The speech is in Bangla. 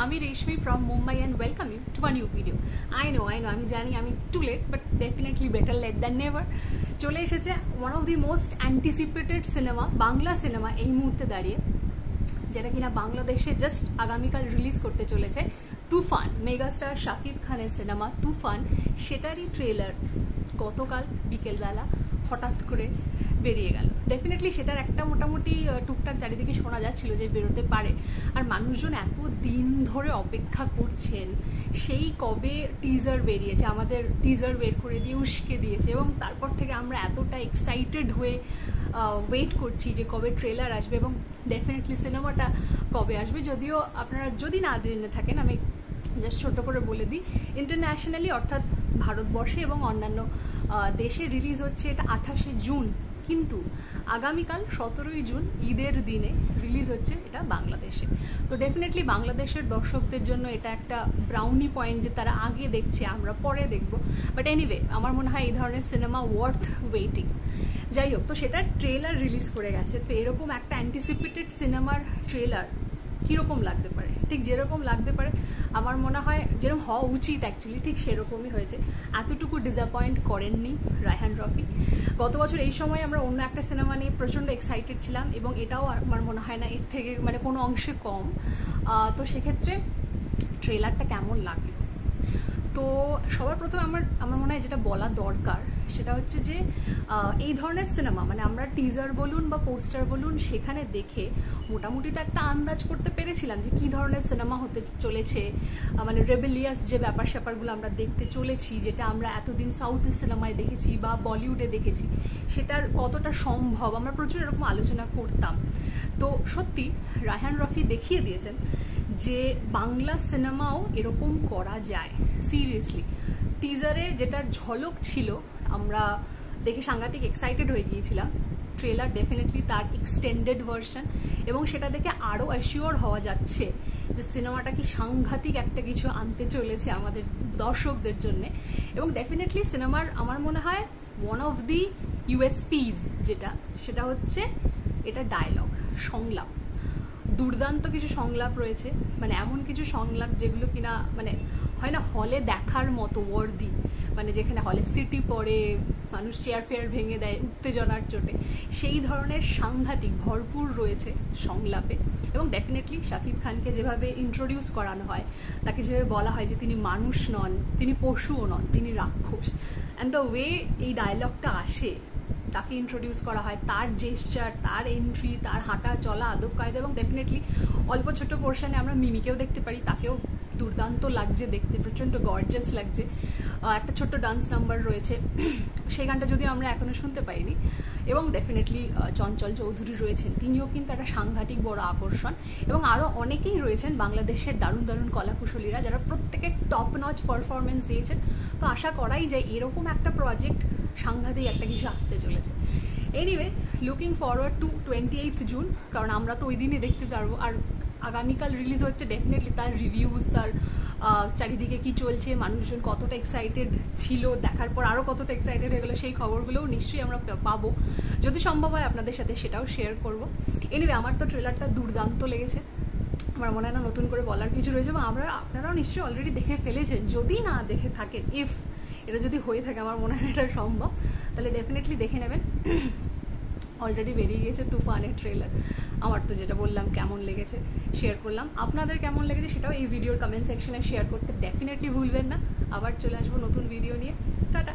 আমি রেশমি from Mumbai and welcome you to a new video. I know আমি জানি আমি too late but definitely better late than never. চলে এসেছে one of the most anticipated cinema, Bangla cinema এই মুহূর্তে দাঁড়িয়ে, যেটা কিনা বাংলাদেশে জাস্ট আগামীকাল রিলিজ করতে চলেছে, তুফান। মেগাস্টার শাকিব খানের সিনেমা তুফান, সেটারই ট্রেলার গতকাল বিকেলবেলা হঠাৎ করে বেরিয়ে গেল। ডেফিনেটলি সেটার একটা মোটামুটি টুকটাক চারিদিকে শোনা যাচ্ছিল যে বেরোতে পারে, আর মানুষজন এত দিন ধরে অপেক্ষা করছেন, সেই কবে টিজার বেরিয়েছে, আমাদের টিজার বের করে দিয়ে উস্কে দিয়েছে, এবং তারপর থেকে আমরা এতটা এক্সাইটেড হয়ে ওয়েট করছি যে কবে ট্রেলার আসবে এবং ডেফিনেটলি সিনেমাটা কবে আসবে। যদিও আপনারা যদি না জেনে থাকেন, আমি জাস্ট ছোট করে বলে দিই, ইন্টারন্যাশনালি অর্থাৎ ভারতবর্ষে এবং অন্যান্য দেশে রিলিজ হচ্ছে এটা 28শে জুন, কিন্তু আগামীকাল 17ই জুন ঈদের দিনে রিলিজ হচ্ছে এটা বাংলাদেশে। তো ডেফিনেটলি বাংলাদেশের দর্শকদের জন্য এটা একটা ব্রাউনি পয়েন্ট যে তারা আগে দেখছে, আমরা পরে দেখবো। বাট এনিওয়ে, আমার মনে হয় এই ধরনের সিনেমা ওয়ার্থ ওয়েটিং। যাই হোক, তো সেটার ট্রেলার রিলিজ করে গেছে। তো এরকম একটা অ্যান্টিসিপেটেড সিনেমার ট্রেলার কীরকম লাগতে পারে, ঠিক যেরকম লাগতে পারে আমার মনে হয় যেরকম হওয়া উচিত অ্যাকচুয়ালি, ঠিক সেরকমই হয়েছে। এতটুকু ডিসঅ্যাপয়েন্ট করেননি রায়হান রফি। গত বছর এই সময় আমরা অন্য একটা সিনেমা নিয়ে প্রচণ্ড এক্সাইটেড ছিলাম, এবং এটাও আমার মনে হয় না এর থেকে মানে কোনো অংশে কম। তো সেক্ষেত্রে ট্রেলারটা কেমন লাগলো, তো সবার প্রথমে আমার মনে হয় যেটা বলা দরকার সেটা হচ্ছে যে এই ধরনের সিনেমা মানে আমরা টিজার বলুন বা পোস্টার বলুন, সেখানে দেখে মোটামুটি তো একটা আন্দাজ করতে পেরেছিলাম যে কী ধরনের সিনেমা হতে চলেছে। মানে রেবেলিয়াস যে ব্যাপার স্যাপারগুলো আমরা দেখতে চলেছি, যেটা আমরা এতদিন সাউথের সিনেমায় দেখেছি বা বলিউডে দেখেছি, সেটার কতটা সম্ভব আমরা প্রচুর এরকম আলোচনা করতাম। তো সত্যি রায়হান রফি দেখিয়ে দিয়েছেন যে বাংলা সিনেমাও এরকম করা যায়। সিরিয়াসলি টিজারে যেটার ঝলক ছিল আমরা দেখে সাংঘাতিক এক্সাইটেড হয়ে গিয়েছিলাম। ট্রেলার ডেফিনেটলি তার এক্সটেন্ডেড ভার্সন, এবং সেটা দেখে আরও অ্যাসিওর হওয়া যাচ্ছে যে সিনেমাটা কি সাংঘাতিক একটা কিছু আনতে চলেছে আমাদের দর্শকদের জন্যে। এবং ডেফিনেটলি সিনেমার আমার মনে হয় ওয়ান অফ দি ইউএসপিজ সেটা হচ্ছে এটা ডায়লগ, সংলাপ। দুর্দান্ত কিছু সংলাপ রয়েছে, মানে এমন কিছু সংলাপ যেগুলো কিনা মানে হয় না হলে দেখার মতো ওয়ার্দি, মানে যেখানে হলে সিটি পড়ে, মানুষ চেয়ার ফেয়ার ভেঙে দেয় উত্তেজনার চোটে, সেই ধরনের সাংঘাতিক ভরপুর রয়েছে সংলাপে। এবং ডেফিনেটলি শাকিব খানকে যেভাবে ইন্ট্রোডিউস করানো হয়, তাকে যেভাবে বলা হয় যে তিনি মানুষ নন, তিনি পশুও নন, তিনি রাক্ষস, অ্যান্ড দ্য ওয়ে এই ডায়লগটা আসে, তাকে ইন্ট্রোডিউস করা হয়, তার জেস্চার, তার এন্ট্রি, তার হাঁটা চলা, আদব কায়দা, এবং ডেফিনেটলি অল্প ছোট পোর্শনে আমরা মিমিকেও দেখতে পারি, তাকেও দুর্দান্ত লাগছে দেখতে, প্রচণ্ড গর্জাস লাগছে। একটা ছোট্ট ডান্স নাম্বার রয়েছে, সেই গানটা যদিও আমরা এখনো শুনতে পাইনি। এবং ডেফিনেটলি চঞ্চল চৌধুরী রয়েছেন, তিনিও কিন্তু একটা সাংঘাতিক বড় আকর্ষণ, এবং আরও অনেকেই রয়েছেন বাংলাদেশের দারুণ দারুণ কলাকুশলীরা, যারা প্রত্যেকে টপ নচ পারফরমেন্স দিয়েছেন। তো আশা করাই যায় এরকম একটা প্রজেক্ট সাংঘাতিক একটা কিছু আসতে চলেছে। Anyway, looking forward to 28 June, কারণ আমরা তো ওই দিনই দেখতে পারবো। আর আগামীকাল রিলিজ হচ্ছে, ডেফিনেটলি তার রিভিউজ, তার চারিদিকে কি চলছে, মানুষজন কতটা এক্সাইটেড ছিল, দেখার পর আরও কতটা এক্সাইটেড হয়ে গেলো, সেই খবরগুলোও নিশ্চয়ই আমরা পাবো। যদি সম্ভব হয় আপনাদের সাথে সেটাও শেয়ার করবো। এনিওয়ে, আমার তো ট্রেলারটা দুর্দান্ত লেগেছে, আমার মনে হয় না নতুন করে বলার কিছু রয়েছে, এবং আপনারাও নিশ্চয়ই অলরেডি দেখে ফেলেছেন। যদি না দেখে থাকেন, এটা যদি হয়ে থাকে, আমার মনে হয় এটা সম্ভব, তাহলে ডেফিনেটলি দেখে নেবেন। অলরেডি বেরিয়ে গেছে তুফানের ট্রেলার। আমার তো যেটা বললাম কেমন লেগেছে শেয়ার করলাম, আপনাদের কেমন লেগেছে সেটাও এই ভিডিওর কমেন্ট সেকশনে শেয়ার করতে ডেফিনেটলি ভুলবেন না। আবার চলে আসবো নতুন ভিডিও নিয়ে। টাটা।